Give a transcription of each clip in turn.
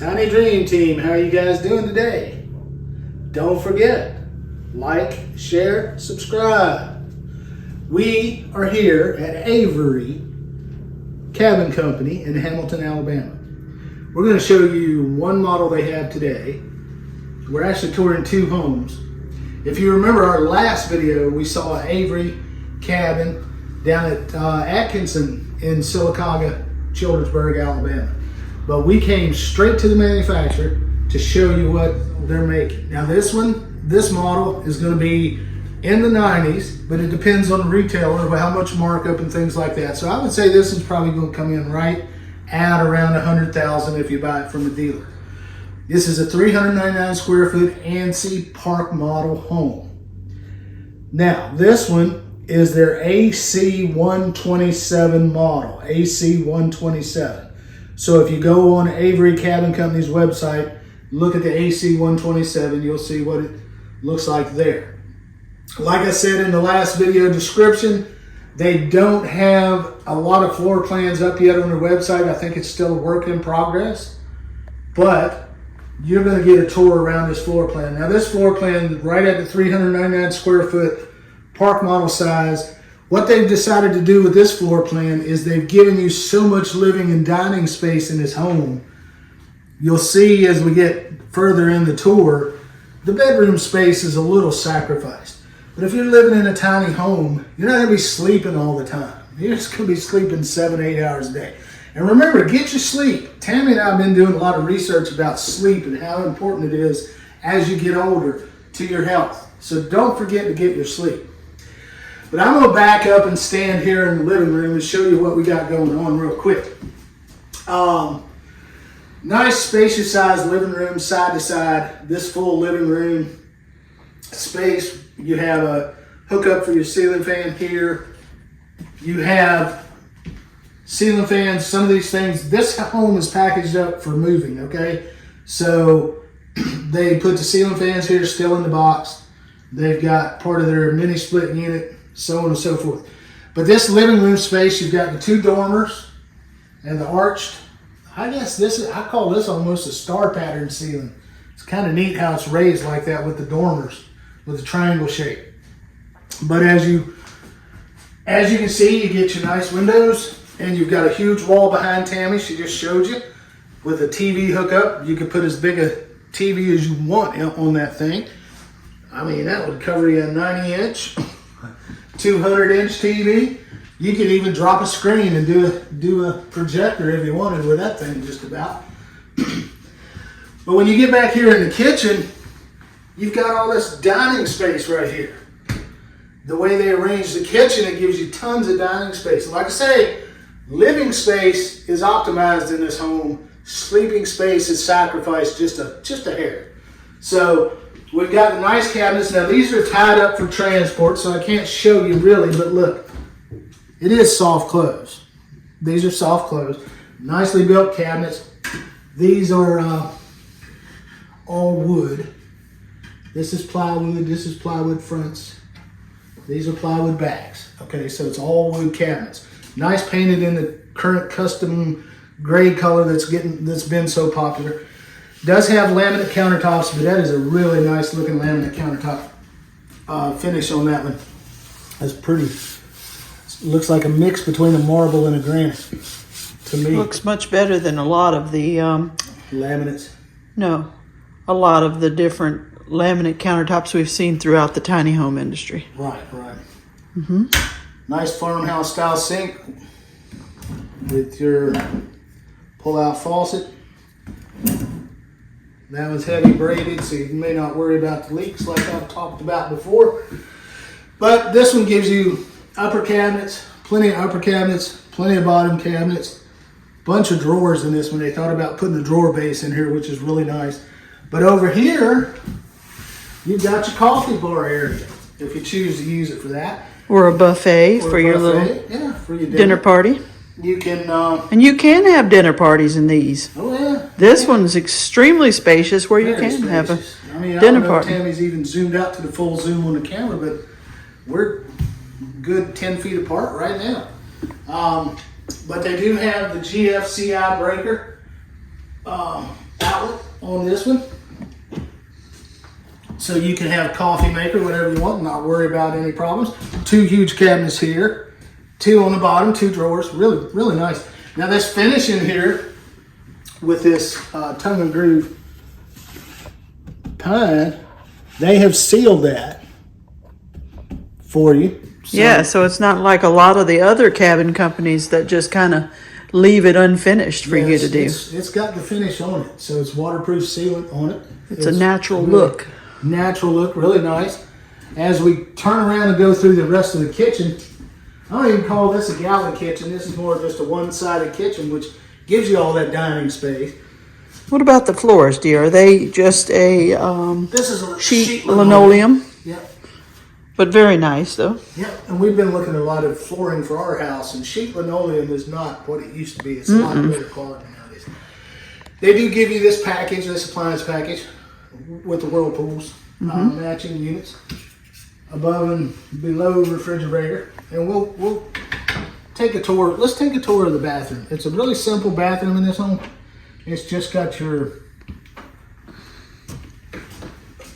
Tiny Dream Team, how are you guys doing today? Don't forget, like, share, subscribe. We are here at Avery Cabin Company in Hamilton, Alabama. We're going to show you one model they have today. We're actually touring two homes. If you remember our last video, we saw an Avery Cabin down at Atkinson in Sylacauga, Childersburg, Alabama. But we came straight to the manufacturer to show you what they're making. Now this model is going to be in the 90s, but it depends on the retailer, how much markup and things like that. So I would say this is probably going to come in right at around $100,000 if you buy it from a dealer. This is a 399 square foot ANSI park model home. Now this one is their AC 127 model, AC 127. So if you go on Avery Cabin Company's website, look at the AC 127, you'll see what it looks like there. Like I said in the last video description, they don't have a lot of floor plans up yet on their website. I think it's still a work in progress, but you're going to get a tour around this floor plan. Now this floor plan, right at the 399 square foot park model size, what they've decided to do with this floor plan is they've given you so much living and dining space in this home. You'll see as we get further in the tour, the bedroom space is a little sacrificed. But if you're living in a tiny home, you're not going to be sleeping all the time. You're just going to be sleeping 7-8 hours a day. And remember, get your sleep. Tammy and I have been doing a lot of research about sleep and how important it is as you get older to your health. So don't forget to get your sleep. But I'm going to back up and stand here in the living room and show you what we got going on real quick. Nice spacious size living room, side to side. This full living room space. You have a hookup for your ceiling fan here. You have ceiling fans, some of these things. This home is packaged up for moving, okay? So they put the ceiling fans here still in the box. They've got part of their mini split unit, so on and so forth. But this living room space, you've got the two dormers and the arched. I guess I call this almost a star pattern ceiling. It's kind of neat how it's raised like that with the dormers, with the triangle shape. But as you can see, you get your nice windows, and you've got a huge wall behind Tammy. She just showed you with a TV hookup. You can put as big a TV as you want on that thing. I mean, that would cover you a 90-inch, 200-inch TV. You could even drop a screen and do a projector if you wanted with that thing just about. But when you get back here in the kitchen, you've got all this dining space right here. The way they arrange the kitchen, it gives you tons of dining space. Like I say, living space is optimized in this home. Sleeping space is sacrificed just a hair. So we've got the nice cabinets. Now these are tied up for transport, so I can't show you really, but look, it is soft close. These are soft close. Nicely built cabinets. These are all wood. This is plywood, this is plywood fronts. These are plywood backs. Okay, so it's all wood cabinets. Nice painted in the current custom gray color that's been so popular. Does have laminate countertops, but that is a really nice looking laminate countertop finish on that one. That's pretty. Looks like a mix between a marble and a granite to me. Looks much better than a lot of the laminates. No, a lot of the different laminate countertops we've seen throughout the tiny home industry. Right. Mm-hmm. Nice farmhouse style sink with your pull-out faucet. That was heavy braided, so you may not worry about the leaks like I've talked about before. But this one gives you upper cabinets, plenty of upper cabinets, plenty of bottom cabinets, bunch of drawers in this one. They thought about putting a drawer base in here, which is really nice. But over here, you've got your coffee bar area, if you choose to use it for that. Or a buffet for your little for your dinner party. You can... and you can have dinner parties in these. Oh, yeah. This one's extremely spacious where you can have a dinner party. Tammy's even zoomed out to the full zoom on the camera, but we're good 10 feet apart right now. But they do have the GFCI breaker. outlet on this one. So you can have coffee maker, whatever you want, and not worry about any problems. 2 huge cabinets here, 2 on the bottom, 2 drawers, really, really nice. Now this finish in here with this tongue and groove pine, they have sealed that for you. So, Yeah, so it's not like a lot of the other cabin companies that just kind of leave it unfinished for you to do. It's got the finish on it, so it's waterproof sealant on it. It's a natural really look. Natural look, really nice. As we turn around and go through the rest of the kitchen, I don't even call this a galley kitchen. This is more just a one-sided kitchen, which gives you all that dining space. What about the floors, dear? Are they just a This is a sheet linoleum? Yep. But very nice, though. Yep, and we've been looking at a lot of flooring for our house, and sheet linoleum is not what it used to be. It's a lot better quality nowadays. They do give you this package, this appliance package, with the whirlpools, matching units, above and below refrigerator, and we'll take a tour. Let's take a tour of the bathroom. It's a really simple bathroom in this home. It's just got your,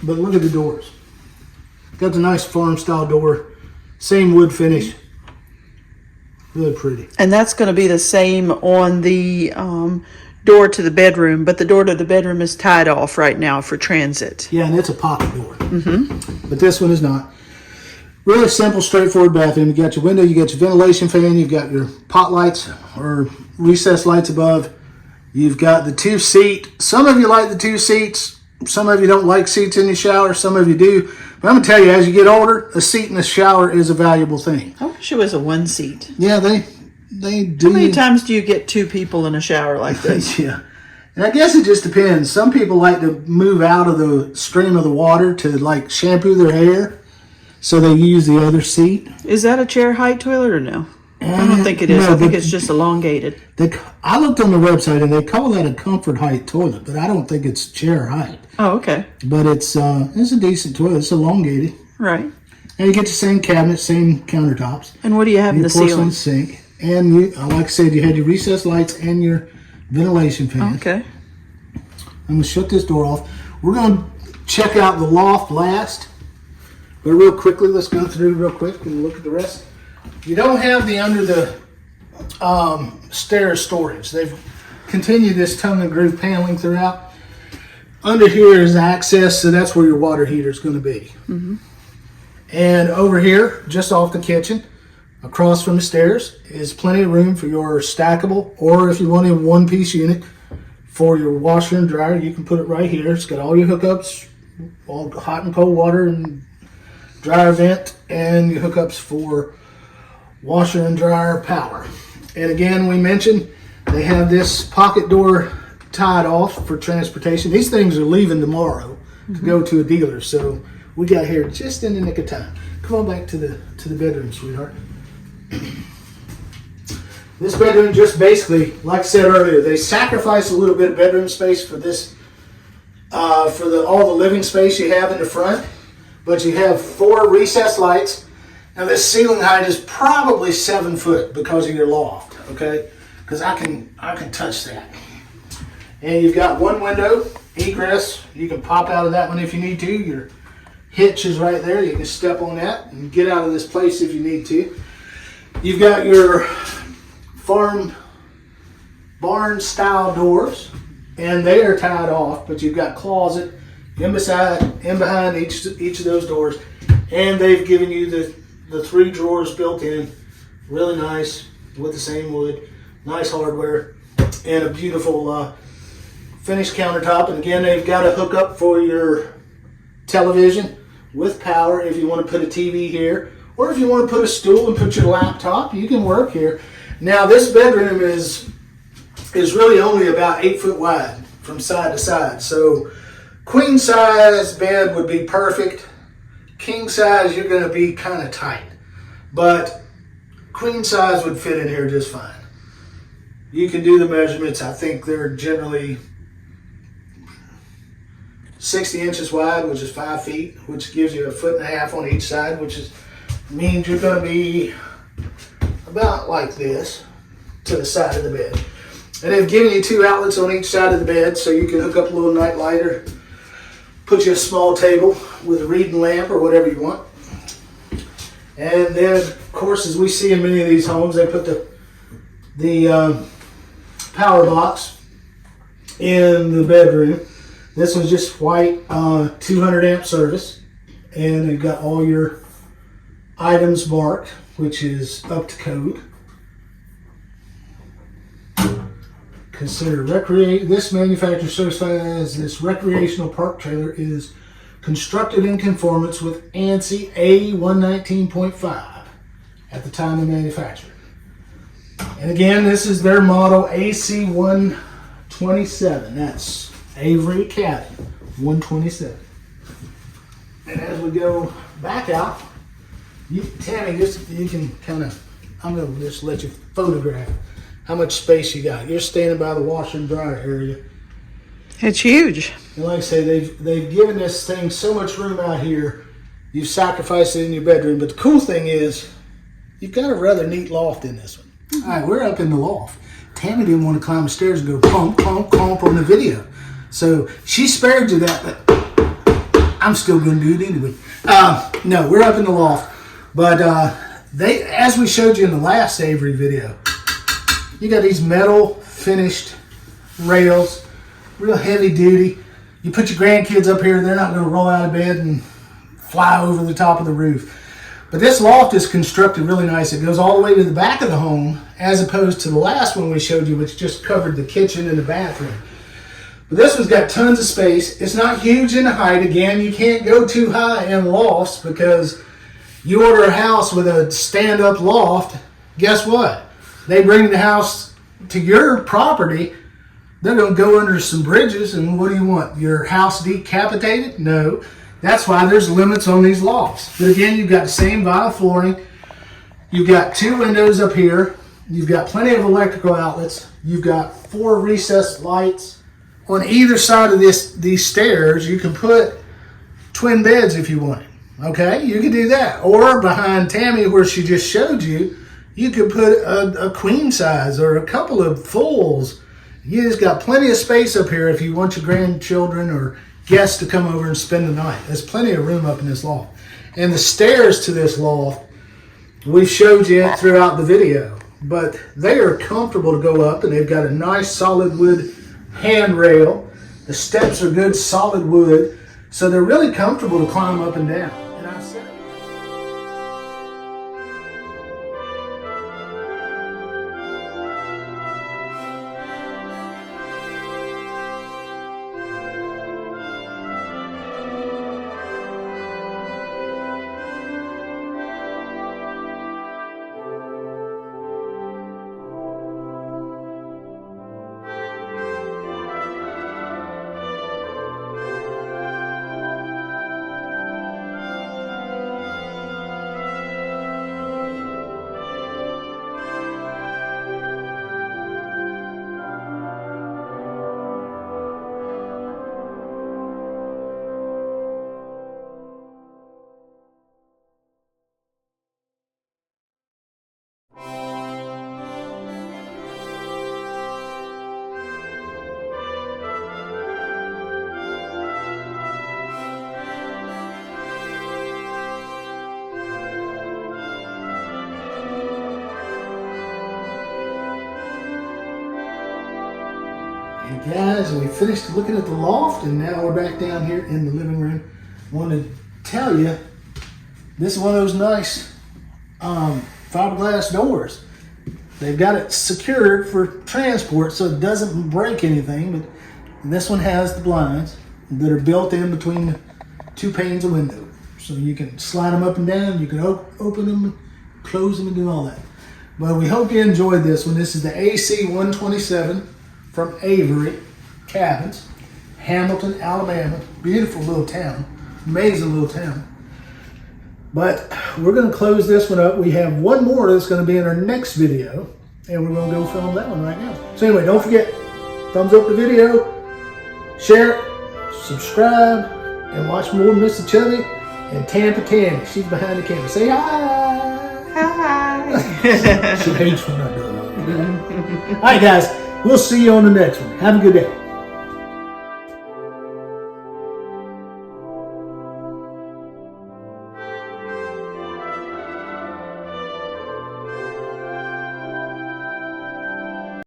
but look at the doors. Got the nice farm style door, same wood finish, really pretty. And that's going to be the same on the door to the bedroom, but the door to the bedroom is tied off right now for transit. Yeah, and it's a pocket door, but this one is not. Really simple, straightforward bathroom. You got your window, you got your ventilation fan, you've got your pot lights or recessed lights above. You've got the 2-seat. Some of you like the 2 seats. Some of you don't like seats in the shower. Some of you do. But I'm going to tell you, as you get older, a seat in the shower is a valuable thing. I wish it was a 1-seat. Yeah, they do. How many times do you get 2 people in a shower like this? Yeah. And I guess it just depends. Some people like to move out of the stream of the water to like shampoo their hair. So they use the other seat. Is that a chair height toilet or no? I don't think it is. No, I think it's just elongated. I looked on the website and they call that a comfort height toilet, but I don't think it's chair height. Oh, okay. But it's a decent toilet. It's elongated. Right. And you get the same cabinet, same countertops. And what do you have in the porcelain ceiling? sink. And you, like I said, you had your recessed lights and your ventilation fan. Okay. I'm going to shut this door off. We're going to check out the loft last. But real quickly, let's go through real quick and look at the rest. You don't have the under the stairs storage. They've continued this tongue and groove paneling throughout. Under here is access, so that's where your water heater is going to be. And over here, just off the kitchen, across from the stairs, is plenty of room for your stackable, or if you want a 1-piece unit for your washer and dryer, you can put it right here. It's got all your hookups, all hot and cold water and dryer vent, and your hookups for washer and dryer power. And again, we mentioned they have this pocket door tied off for transportation. These things are leaving tomorrow to go to a dealer, so we got here just in the nick of time. Come on back to the bedroom, sweetheart. This bedroom just basically, like I said earlier, they sacrifice a little bit of bedroom space for this, for all the living space you have in the front. But you have 4 recessed lights. Now this ceiling height is probably 7 foot because of your loft, okay? Because I can touch that. And you've got 1 window, egress. You can pop out of that one if you need to. Your hitch is right there. You can step on that and get out of this place if you need to. You've got your farm barn style doors, and they are tied off, but you've got closet in behind each of those doors, and they've given you the 3 drawers built in, really nice with the same wood, nice hardware, and a beautiful finished countertop. And again, they've got a hookup for your television with power if you want to put a TV here, or if you want to put a stool and put your laptop, you can work here. Now this bedroom is really only about 8 foot wide from side to side, so queen size bed would be perfect. King size, you're going to be kind of tight. But queen size would fit in here just fine. You can do the measurements. I think they're generally 60 inches wide, which is 5 feet, which gives you 1.5 feet on each side, which means you're going to be about like this to the side of the bed. And they've given you 2 outlets on each side of the bed, so you can hook up a little night lighter, put you a small table with a reading lamp or whatever you want. And then, of course, as we see in many of these homes, they put the power box in the bedroom. This one's just white 200 amp service, and they've got all your items marked, which is up to code. Consider this manufacturer certified as this recreational park trailer is constructed in conformance with ANSI A119.5 at the time of manufacture. And again, this is their model AC127. That's Avery Cabin 127. And as we go back out, Tammy, you can kind of, I'm going to just let you photograph how much space you got. You're standing by the washer and dryer area. It's huge. And like I say, they've given this thing so much room out here. You've sacrificed it in your bedroom. But the cool thing is, you've got a rather neat loft in this one. All right, we're up in the loft. Tammy didn't want to climb the stairs and go clomp, clomp, clomp on the video. So she spared you that, but I'm still going to do it anyway. No, we're up in the loft. But as we showed you in the last Avery video, you got these metal finished rails, real heavy duty. You put your grandkids up here, they're not going to roll out of bed and fly over the top of the roof. But this loft is constructed really nice. It goes all the way to the back of the home, as opposed to the last one we showed you, which just covered the kitchen and the bathroom. But this one's got tons of space. It's not huge in height. Again, you can't go too high in lofts, because you order a house with a stand-up loft, guess what? They bring the house to your property, they're going to go under some bridges, and what do you want? Your house decapitated? No. That's why there's limits on these lofts. But again, you've got the same vinyl flooring. You've got 2 windows up here. You've got plenty of electrical outlets. You've got 4 recessed lights. On either side of these stairs, you can put twin beds if you wanted. Okay, you could do that. Or behind Tammy, where she just showed you, you could put a queen size or a couple of fulls. You just got plenty of space up here if you want your grandchildren or guests to come over and spend the night. There's plenty of room up in this loft. And the stairs to this loft, we've showed you throughout the video, but they are comfortable to go up, and they've got a nice solid wood handrail. The steps are good solid wood, so they're really comfortable to climb up and down. And I said, and guys, we finished looking at the loft, and now we're back down here in the living room. I wanted to tell you, this is one of those nice fiberglass doors. They've got it secured for transport so it doesn't break anything, but this one has the blinds that are built in between the 2 panes of window. So you can slide them up and down, you can open them, close them, and do all that. But we hope you enjoyed this one. This is the AC127 from Avery Cabins, Hamilton, Alabama. Beautiful little town, amazing little town. But we're going to close this one up. We have one more that's going to be in our next video, and we're going to go film that one right now. So anyway, don't forget, thumbs up the video, share it, subscribe, and watch more Mr. Chubby and Tampa Tammy. She's behind the camera. Say hi. Hi. She hates when I do it. All right, guys. We'll see you on the next one. Have a good day.